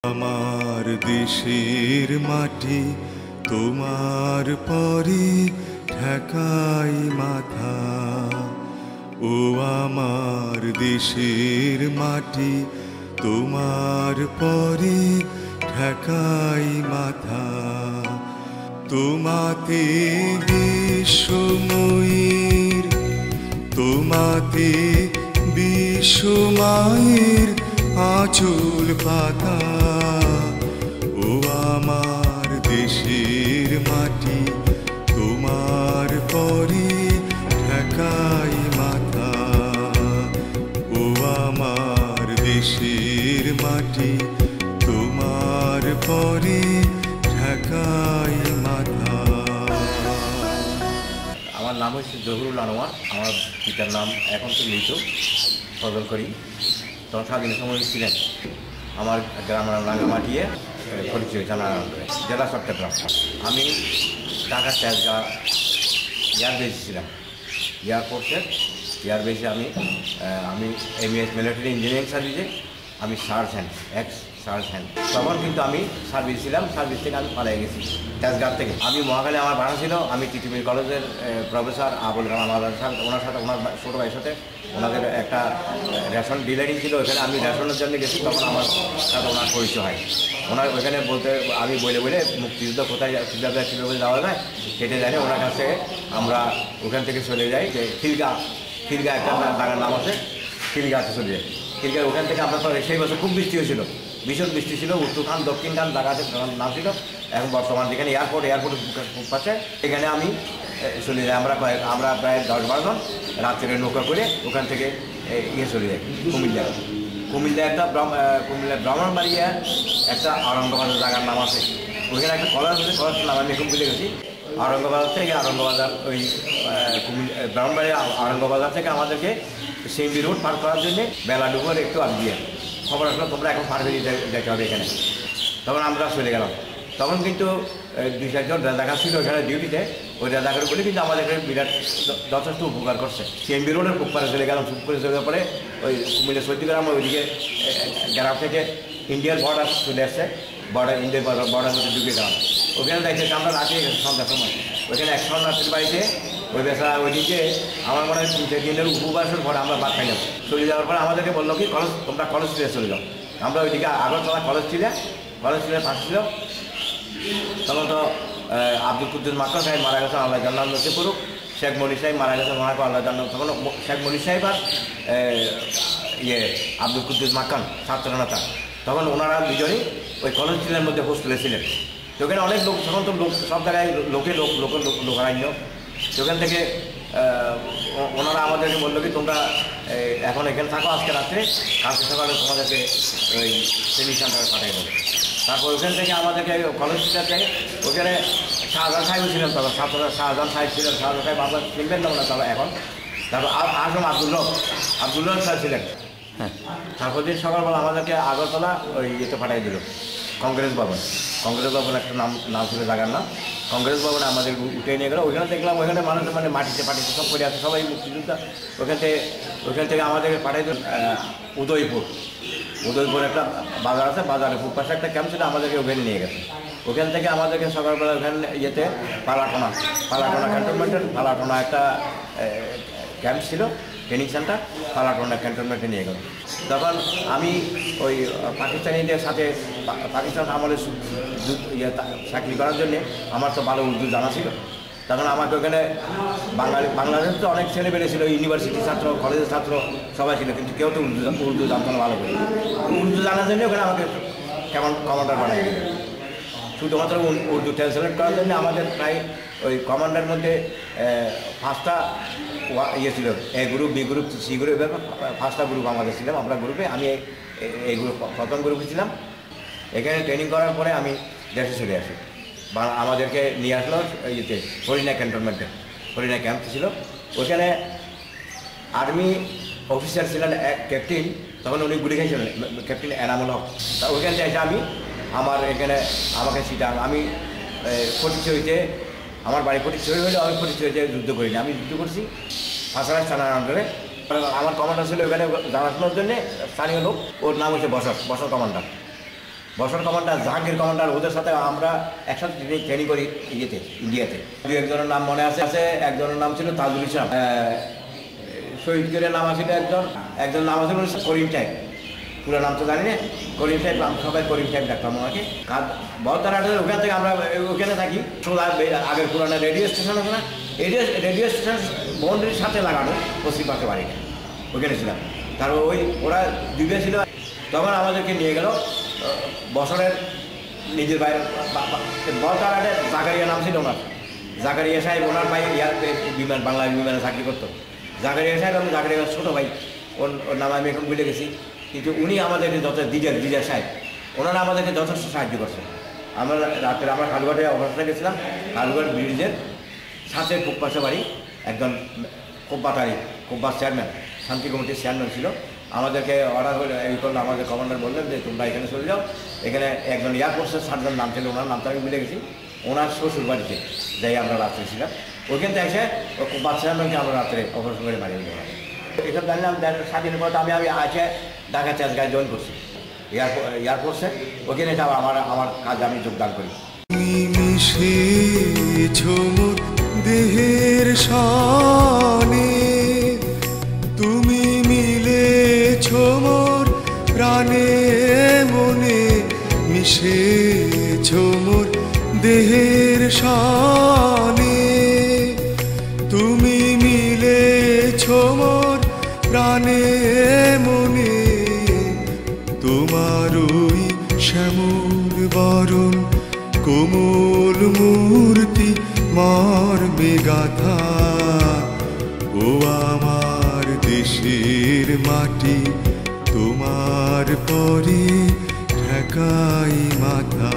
আমার দেশের মাটি তোমার পরে ঠেকাই মাথা। ও আমার দেশের মাটি তোমার পরে ঠেকাই মাথা। তোমাতে বিশ্বময়ীর, তোমাতে বিশ্বমায়ের আঁচল পাতা। ও আমার দেশের মাটি তোমার পরে ঠেকাই মাথা। ও আমার দেশের মাটি তোমার পরে ঠেকাই মাথা। আমার নাম হচ্ছে জহুরুল আনোয়ার। আমার পিতার নাম এখন তো মৃত, ফজল করি। তখন স্বাধীন সময় ছিলেন। আমার গ্রামের নাম রাঙ্গামাটিয়ে, পরিচয় জানানন্দে, জেলা চট্টগ্রাম। আমি ঢাকা তেজগাঁ এয়ারবেসে ছিলাম। এয়ারবেসে আমি এমএস মিলিটারি ইঞ্জিনিয়ারিং সার্ভিসে আমি সার্জেন্ট, এক্স সার্জেন্ট। তখন কিন্তু আমি সার্ভিস ছিলাম। সার্ভিস থেকে আমি পালিয়ে গেছি তেজগাঁ থেকে। আমি মহাখালী আমার ভাড়া ছিল। আমি তিতুমির কলেজের প্রফেসর আবুল কালাম আজাদ সাহেব, ওনার সাথে, ওনার ছোটো ভাইয়ের সাথে ওনাদের একটা রেশন ডিলারিং ছিল। ওখানে আমি রেশনের জন্য গেছি। তখন আমার সাথে ওনার পরিচয় হয়। ওনার ওখানে বলতে আমি বলে মুক্তিযুদ্ধ কোথায় কীভাবে যাওয়া যায় সেটা জানি। ওনার কাছ থেকে আমরা ওখান থেকে চলে যাই যে খিলগা একটা জায়গার নাম আছে, খিলগাতে চলে যাই। খিলগা ওখান থেকে আমরা সেই বছর খুব বৃষ্টি হয়েছিল, ভীষণ বৃষ্টি ছিল। উত্তর খান দক্ষিণ খান জায়গাতে নাম ছিল। এখন বর্তমান যেখানে এয়ারপোর্ট পাচ্ছে এখানে আমি চলে যাই। আমরা প্রায় 10-12 জন রাত্রে নৌকা করে ওখান থেকে চলে যাই কুমিল্লা একটা ব্রাহ্মণবাড়িয়া একটা আরঙ্গবাজার জায়গার নাম আছে। ওইখানে একটা কলেজ আছে, কলেজটার নাম আমি এখন ভুলে গেছি। আরঙ্গবাজার থেকে আরঙ্গবাজার ওই ব্রাহ্মণবাড়িয়া আরঙ্গবাজার থেকে আমাদেরকে সিএমবি রোড পার করার জন্য বেলা ডুবোর একটু আগে দিয়ে খবর আসলো তোমরা এখন পার হয়ে যেতে হবে এখানে। তখন আমরা চলে গেলাম। তখন কিন্তু 2-4 জন রাজাকার ছিল ওখানে ডিউটিতে। ওই রাজাকার বলে কিন্তু আমাদেরকে বিরাট যথেষ্ট উপকার করছে। সিএমবি রোডের পুকুরে চলে গেলাম। পুকুরে চলে যাওয়ার পরে ওই কুমিল্লা চৈতিগ্রাম ওইদিকে গ্রাম থেকে ইন্ডিয়ার বর্ডার চলে আসছে। ইন্ডিয়ার বর্ডার মধ্যে ঢুকে গেলাম। ওখানে দেখছি আমরা রাতে সন্ধ্যার সময় ওইখানে 100 রাত্রির বাড়িতে ওই বেসা ওইদিকে আমার মনে হয় 3 দিনের উপবাসের পরে আমরা ভাত খাইলাম। চলে যাওয়ার পরে আমাদেরকে বললো কি তোমরা কলেজ স্ট্রিটে চলে যাও। আমরা ওইদিকে আগরতলা কলেজ স্ট্রিটে ফাঁসি ছিল। তখন তো আব্দুল কুদ্দুস মাক্কা সাহেব মারা গেছেন, আল্লাহ জান্নাত নসিব করুক। শেখ মনির সাহেব মারা গেছেন, ওনাকে আল্লাহ জান্নাত। তখন শেখ মনির সাহেব আর আব্দুল কুদ্দুস মাক্কান ছাত্রনেতা, তখন ওনারা দুজনই ওই কলেজ স্ট্রিটের মধ্যে হোস্টেলে ছিলেন। তো ওখানে অনেক লোক, তখন তো সব জায়গায় লোক হারাইল। সেখান থেকে ওনারা আমাদেরকে বললো কি তোমরা এখন এখানে থাকো আজকে রাত্রে, কালকে সকালে তোমাদেরকে ওই ট্রেনিং সেন্টারে পাঠিয়ে দেবো। তারপর ওখান থেকে আমাদেরকে কলেজ স্ট্রিটে ওখানে শাহজাহান সাহেব ছিলেন। তখন শাহজাহান সাহেব ছিলেন। শাহজাহান সাহেব আপনার চিনবেন না ওনার তবে এখন। তারপর আজম আবদুল্লাহ সাহেব ছিলেন। হ্যাঁ, তারপর দিন সকালবেলা আমাদেরকে আগরতলা ওই ইয়েতে পাঠিয়ে দিল কংগ্রেস ভবন একটা নাম ছিল জায়গার নাম। কংগ্রেস ভবনে আমাদের উঠে নিয়ে গেল। ওইখানে দেখলাম ওইখানে মানুষ মাটিতে সব পড়ে আছে, সবাই মুক্তিযোদ্ধা। ওইখান থেকে আমাদেরকে পাঠিয়ে দিল উদয়পুর একটা বাজার আছে, বাজারে খুব পাশে একটা ক্যাম্প ছিল, আমাদেরকে ওখানে নিয়ে গেছে। ওখান থেকে আমাদেরকে সকালবেলা ওখানে ইয়েতে পালাটোনা ক্যান্টনমেন্টের পালাটোনা একটা ক্যাম্প ছিল, ট্রেনিং সেন্টার, পালাটোনা ক্যান্টনমেন্টে নিয়ে গেল। তখন আমি ওই পাকিস্তানিদের সাথে পাকিস্তান আমলে চাকরি করার জন্যে আমার তো ভালো উর্দু জানা ছিল। তখন আমাকে ওখানে বাংলাদেশ তো অনেক ছেলে বেড়েছিল, ইউনিভার্সিটির ছাত্র, কলেজের ছাত্র সবাই ছিল, কিন্তু কেউ তো উর্দু জানতো না ভালো করে। উর্দু জানার জন্য ওখানে আমাকে কেমন কমান্ডার বানিয়ে দিল। শুধুমাত্র উর্দু ট্রান্সলেট করার জন্য আমাদের প্রায় ওই কমান্ডার মধ্যে 5টা ছিল, A group, B group, C group, এভাবে 5টা গ্রুপ আমাদের ছিলাম। আমরা গ্রুপে আমি এই গ্রুপ প্রথম গ্রুপে ছিলাম। এখানে ট্রেনিং করার পরে আমি দেশে চলে আসি। বা আমাদেরকে নিয়ে আসলো ইয়েতে হরিণা ক্যান্টনমেন্টে, হরিণা ক্যাম্প ছিল। ওখানে আর্মি অফিসার ছিলেন এক ক্যাপ্টেন, তখন উনি গুলি খাইছিলেন, ক্যাপ্টেন এনামুল হক। তা ওইখানে চাইছে আমাকে সিটাং, আমি পরিচয়তে আমার বাড়ি পরিচয় হইলে আমি পরিচয়তে যুদ্ধ করিনি, আমি যুদ্ধ করছি ফাঁসারাজ থানার আন্ডারে। আমার কমান্ডার ছিল ওখানে জানাশোনার জন্যে স্থানীয় লোক, ওর নাম হচ্ছে বসর কমান্ডার। বসন কমান্ডার, জাহাঙ্গীর কমান্ডার, ওদের সাথে আমরা একসাথে ট্রেনিং করি ইন্ডিয়াতে। দু একজনের নাম মনে আছে। একজনের নাম ছিল তাজুল ইসলাম, শহীদের নাম আছিল একজন নাম আছে করিম সাহেব, পুরো নাম তো জানি না, করিম সাহেব, সবাই করিম সাহেব ডাকতাম আমাকে। বলতারহাটের ওখান থেকে আমরা ওখানে থাকি, আগের পুরানো রেডিও স্টেশন আছে না, রেডিও স্টেশন বাউন্ডারির সাথে লাগানো পশ্চিম পাশে বাড়িটা, ওখানে ছিলাম। তারপর ওরা দিবে ছিল, তখন আমাদেরকে নিয়ে গেল বছরের নিজের বাইরে বলতারহাটের জাকারিয়া নাম ছিল ওনার, জাকারিয়া সাহেব, ওনার ভাই বিমান, বাংলা বিমানে চাকরি করতো। জাকারিয়া সাহেব, আমি জাকারিয়া ছোটো ভাই, ওর নাম আমি এখন ভুলে গেছি, কিন্তু উনি আমাদেরকে দিদার সাহেব, ওনারা আমাদেরকে যথেষ্ট সাহায্য করছেন। আমরা রাত্রে আমরা কালুঘাটে অবস্থায় গেছিলাম, কালুঘাট ব্রিজের সাথে খুব পাশে বাড়ি, একজন কোব্বাস চেয়ারম্যান, শান্তি কমিটির চেয়ারম্যান ছিল। আমাদেরকে অর্ডার করে এই করলো, আমাদের কমান্ডার বললেন যে তোমরা এখানে চলে যাও। এখানে একজন এয়ারফোর্সের সার্জন নাম ছিল, ওনার নামটা আমি ভুলে গেছি, ওনার শ্বশুর বাড়িতে যাই আমরা রাত্রে ছিলাম। ওইখান থেকে এসে ও কোব্বাস চেয়ারম্যানকে আমরা রাত্রে অপারেশন করে বাড়ি নিয়ে গেলাম। এসব জানলাম, স্বাধীনের পর আমি আসে ঢাকা তেজগাঁয়ে জয়েন করছি এয়ারফোর্সে, ওখানে যাওয়া আমার কাজ আমি যোগদান করি। দেহের শানে তুমি মিলেছ মোর প্রাণে মনে, মিশেছ মোর দেহের শানে, তুমি মিলেছ মোর প্রাণে মনে, তোমারই শ্যামল বরণ কোমল মূর্তি মর্মে গাথা, ও আমার দেশের মাটি তোমার পরে ঠেকাই মাথা।